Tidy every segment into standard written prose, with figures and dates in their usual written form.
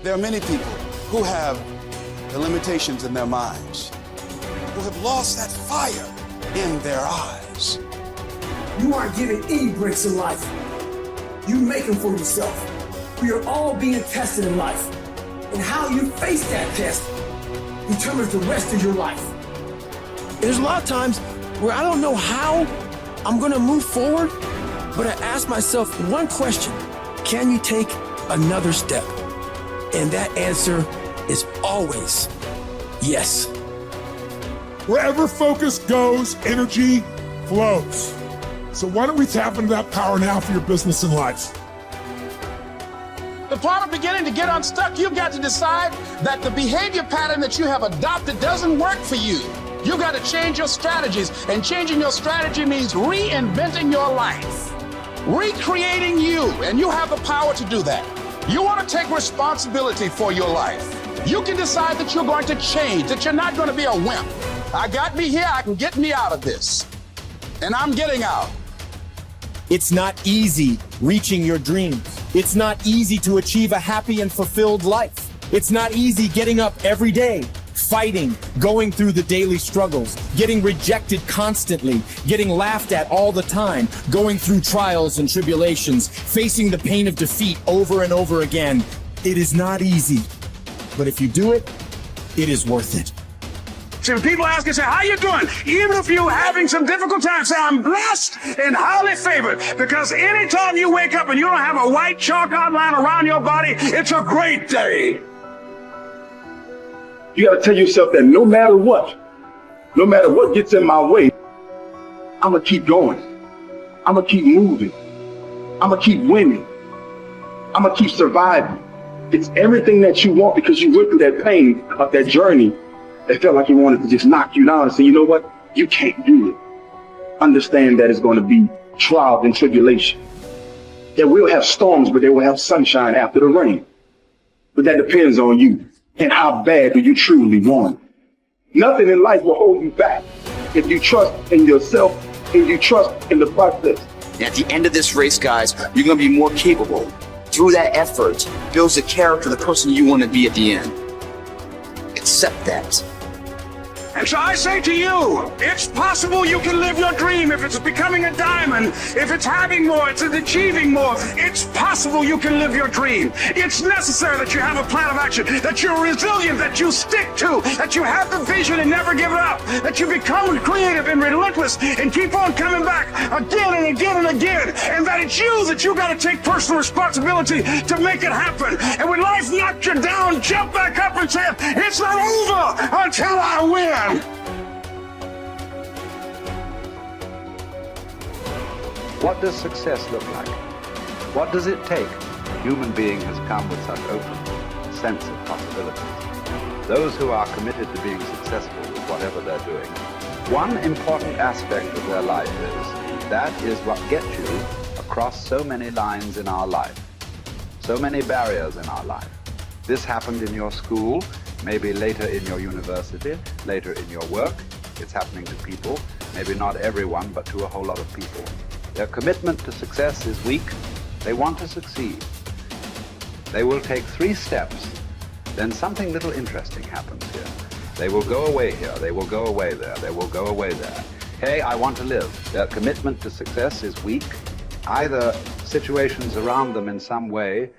There are many people who have the limitations in their minds, who have lost that fire in their eyes. You aren't given any breaks in life. You make them for yourself. We are all being tested in life. And how you face that test determines the rest of your life. There's a lot of times where I don't know how I'm gonna move forward, but I ask myself one question: can you take another step? And that answer is always yes. Wherever focus goes, energy flows. So why don't we tap into that power now for your business and life? The part of beginning to get unstuck, you've got to decide that the behavior pattern that you have adopted doesn't work for you. You've got to change your strategies, and changing your strategy means reinventing your life, recreating you, and you have the power to do that. You want to take responsibility for your life. You can decide that you're going to change, that you're not going to be a wimp. I got me here, I can get me out of this. And I'm getting out. It's not easy reaching your dreams. It's not easy to achieve a happy and fulfilled life. It's not easy getting up every day, fighting, going through the daily struggles, getting rejected constantly, getting laughed at all the time, going through trials and tribulations, facing the pain of defeat over and over again. It is not easy, but if you do it, it is worth it. See, when people ask you, say, how you doing? Even if you're having some difficult times, say, I'm blessed and highly favored. Because anytime you wake up and you don't have a white chalk outline around your body, it's a great day. You got to tell yourself that no matter what gets in my way, I'm going to keep going. I'm going to keep moving. I'm going to keep winning. I'm going to keep surviving. It's everything that you want, because you went through that pain of that journey. It felt like he wanted to just knock you down and say, you know what? You can't do it. Understand that it's going to be trials and tribulation. That we'll have storms, but they will have sunshine after the rain. But that depends on you and how bad do you truly want it. Nothing in life will hold you back if you trust in yourself and you trust in the process. And at the end of this race, guys, you're going to be more capable. Through that effort, builds the character of the person you want to be at the end. Accept that. And so I say to you, it's possible you can live your dream. If it's becoming a diamond, if it's having more, it's achieving more, it's possible you can live your dream. It's necessary that you have a plan of action, that you're resilient, that you stick to, that you have the vision and never give it up, that you become creative and relentless and keep on coming back again and again and again, and that it's you that you got to take personal responsibility to make it happen. And when life knocks you down, jump back up and say, it's not over until I win. What does success look like? What does it take? A human being has come with such open sense of possibilities. Those who are committed to being successful with whatever they're doing, one important aspect of their life is, that is what gets you across so many lines in our life, so many barriers in our life. This happened in your school, maybe later in your university, later in your work. It's happening to people, maybe not everyone, but to a whole lot of people. Their commitment to success is weak. They want to succeed. They will take 3 steps, then something little interesting happens here. They will go away here, they will go away there, they will go away there. Hey, I want to live. Their commitment to success is weak. Either situations around them in some way,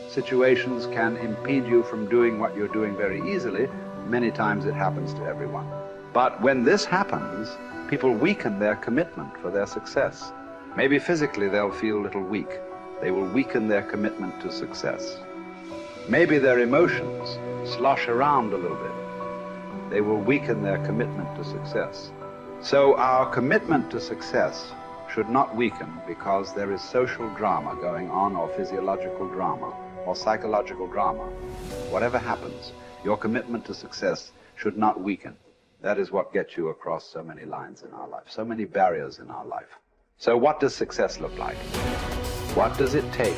situations can impede you from doing what you're doing very easily. Many times it happens to everyone. But when this happens, people weaken their commitment for their success. Maybe physically they'll feel a little weak. They will weaken their commitment to success. Maybe their emotions slosh around a little bit. They will weaken their commitment to success. So our commitment to success should not weaken because there is social drama going on, or physiological drama, or psychological drama. Whatever happens, your commitment to success should not weaken. That is what gets you across so many lines in our life, so many barriers in our life. So what does success look like? What does it take?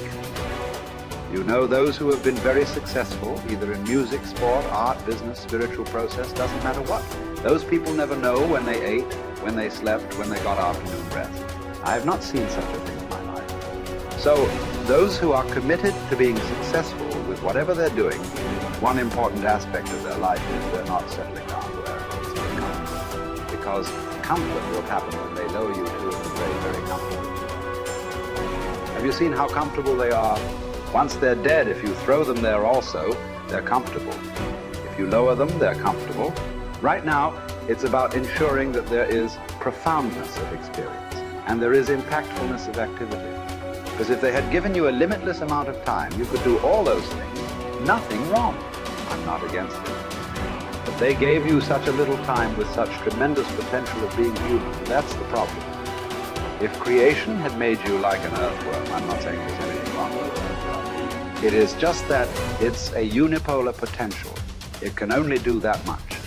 Those who have been very successful, either in music, sport, art, business, spiritual process, doesn't matter what. Those people never know when they ate, when they slept, when they got afternoon rest. I have not seen such a thing in my life. So those who are committed to being successful with whatever they're doing, one important aspect of their life is they're not settling down where it's very comfortable. Because comfort will happen when they lower you to the very, very comfortable. Have you seen how comfortable they are? Once they're dead, if you throw them there also, they're comfortable. If you lower them, they're comfortable. Right now, it's about ensuring that there is profoundness of experience and there is impactfulness of activity. Because if they had given you a limitless amount of time, you could do all those things, nothing wrong. I'm not against it. But they gave you such a little time with such tremendous potential of being human. That's the problem. If creation had made you like an earthworm, I'm not saying there's anything wrong with it. It is just that it's a unipolar potential. It can only do that much.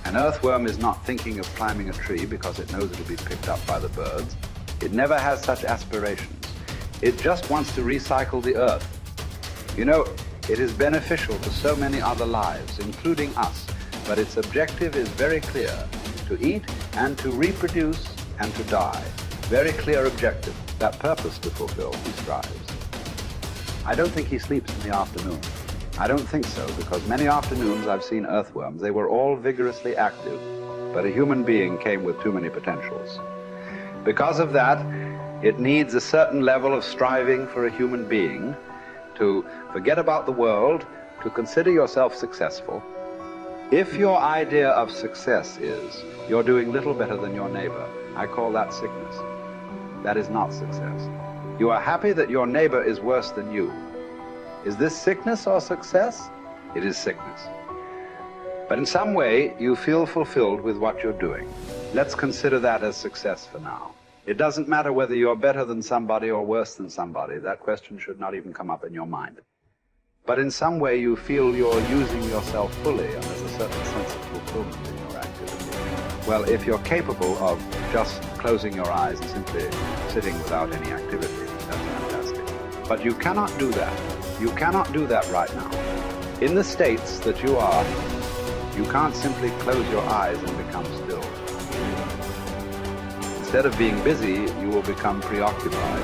An earthworm is not thinking of climbing a tree because it knows it'll be picked up by the birds. It never has such aspirations. It just wants to recycle the earth. You know, it is beneficial to so many other lives, including us, but its objective is very clear: to eat and to reproduce and to die. Very clear objective. That purpose to fulfill, he strives. I don't think he sleeps in the afternoon. I don't think so, because many afternoons I've seen earthworms. They were all vigorously active, but a human being came with too many potentials. Because of that, it needs a certain level of striving for a human being to forget about the world, to consider yourself successful. If your idea of success is you're doing little better than your neighbor, I call that sickness. That is not success. You are happy that your neighbor is worse than you. Is this sickness or success? It is sickness. But in some way, you feel fulfilled with what you're doing. Let's consider that as success for now. It doesn't matter whether you're better than somebody or worse than somebody. That question should not even come up in your mind. But in some way, you feel you're using yourself fully, and there's a certain sense of fulfillment in your activity. Well, if you're capable of just closing your eyes and simply sitting without any activity, that's fantastic. But you cannot do that. You cannot do that right now. In the states that you are, you can't simply close your eyes and become still. Instead of being busy, you will become preoccupied.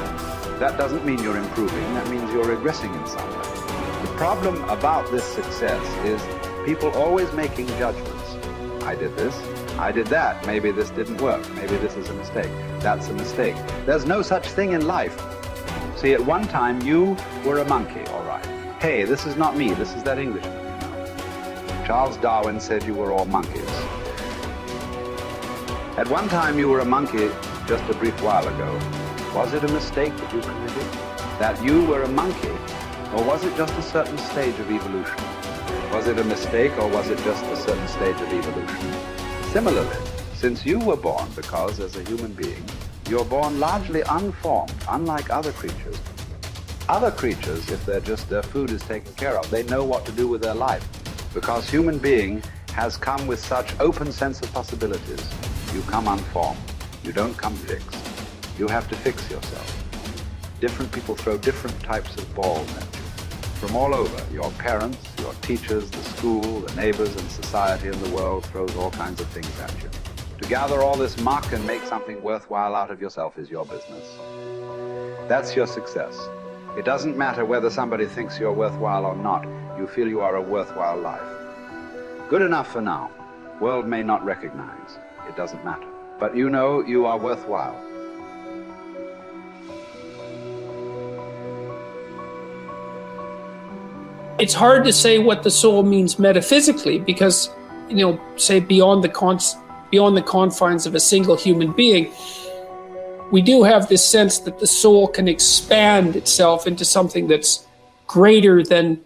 That doesn't mean you're improving, that means you're regressing in some way. The problem about this success is people always making judgments. I did this, I did that, maybe this didn't work, maybe this is a mistake, that's a mistake. There's no such thing in life. See, at one time you were a monkey, all right. Hey, this is not me, this is that Englishman, you know. Charles Darwin said you were all monkeys. At one time you were a monkey just a brief while ago. Was it a mistake that you committed? That you were a monkey? Or was it just a certain stage of evolution? Was it a mistake or was it just a certain stage of evolution? Similarly, since you were born, because as a human being, you're born largely unformed, unlike other creatures. Other creatures, if their food is taken care of, they know what to do with their life. Because human being has come with such open sense of possibilities. You come unformed. You don't come fixed. You have to fix yourself. Different people throw different types of balls at you. From all over, your parents, your teachers, the school, the neighbors, and society and the world throws all kinds of things at you. To gather all this muck and make something worthwhile out of yourself is your business. That's your success. It doesn't matter whether somebody thinks you're worthwhile or not. You feel you are a worthwhile life. Good enough for now. World may not recognize. It doesn't matter. But you know you are worthwhile. It's hard to say what the soul means metaphysically because, say beyond the confines of a single human being, we do have this sense that the soul can expand itself into something that's greater than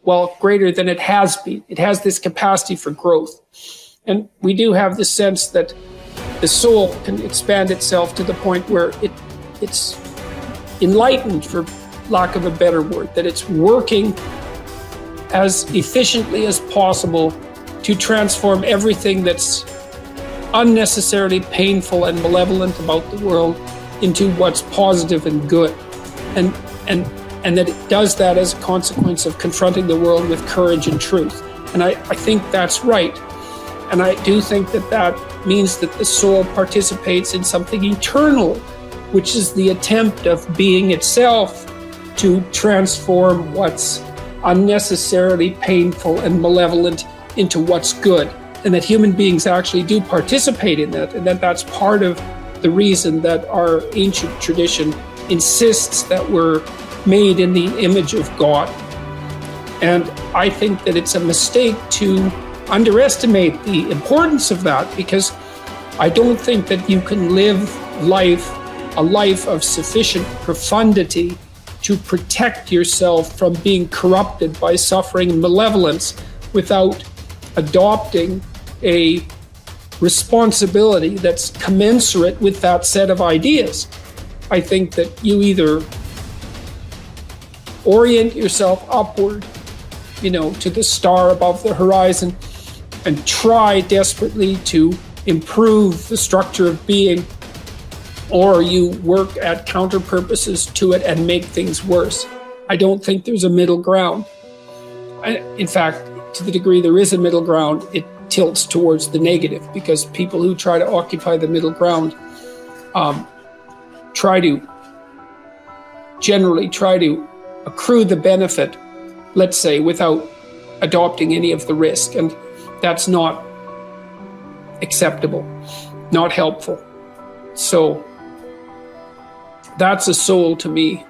it has been. It has this capacity for growth. And we do have the sense that the soul can expand itself to the point where it's enlightened, for lack of a better word, that it's working as efficiently as possible to transform everything that's unnecessarily painful and malevolent about the world into what's positive and good. And that it does that as a consequence of confronting the world with courage and truth. And I think that's right. And I do think that means that the soul participates in something eternal, which is the attempt of being itself to transform what's unnecessarily painful and malevolent into what's good, and that human beings actually do participate in that, and that that's part of the reason that our ancient tradition insists that we're made in the image of God. And I think that it's a mistake to underestimate the importance of that, because I don't think that you can live a life of sufficient profundity to protect yourself from being corrupted by suffering and malevolence without adopting a responsibility that's commensurate with that set of ideas. I think that you either orient yourself upward, to the star above the horizon, and try desperately to improve the structure of being, or you work at counter purposes to it and make things worse. I don't think there's a middle ground. In fact, to the degree there is a middle ground, it tilts towards the negative, because people who try to occupy the middle ground generally try to accrue the benefit, let's say, without adopting any of the risk. And that's not acceptable, not helpful. So that's a soul to me.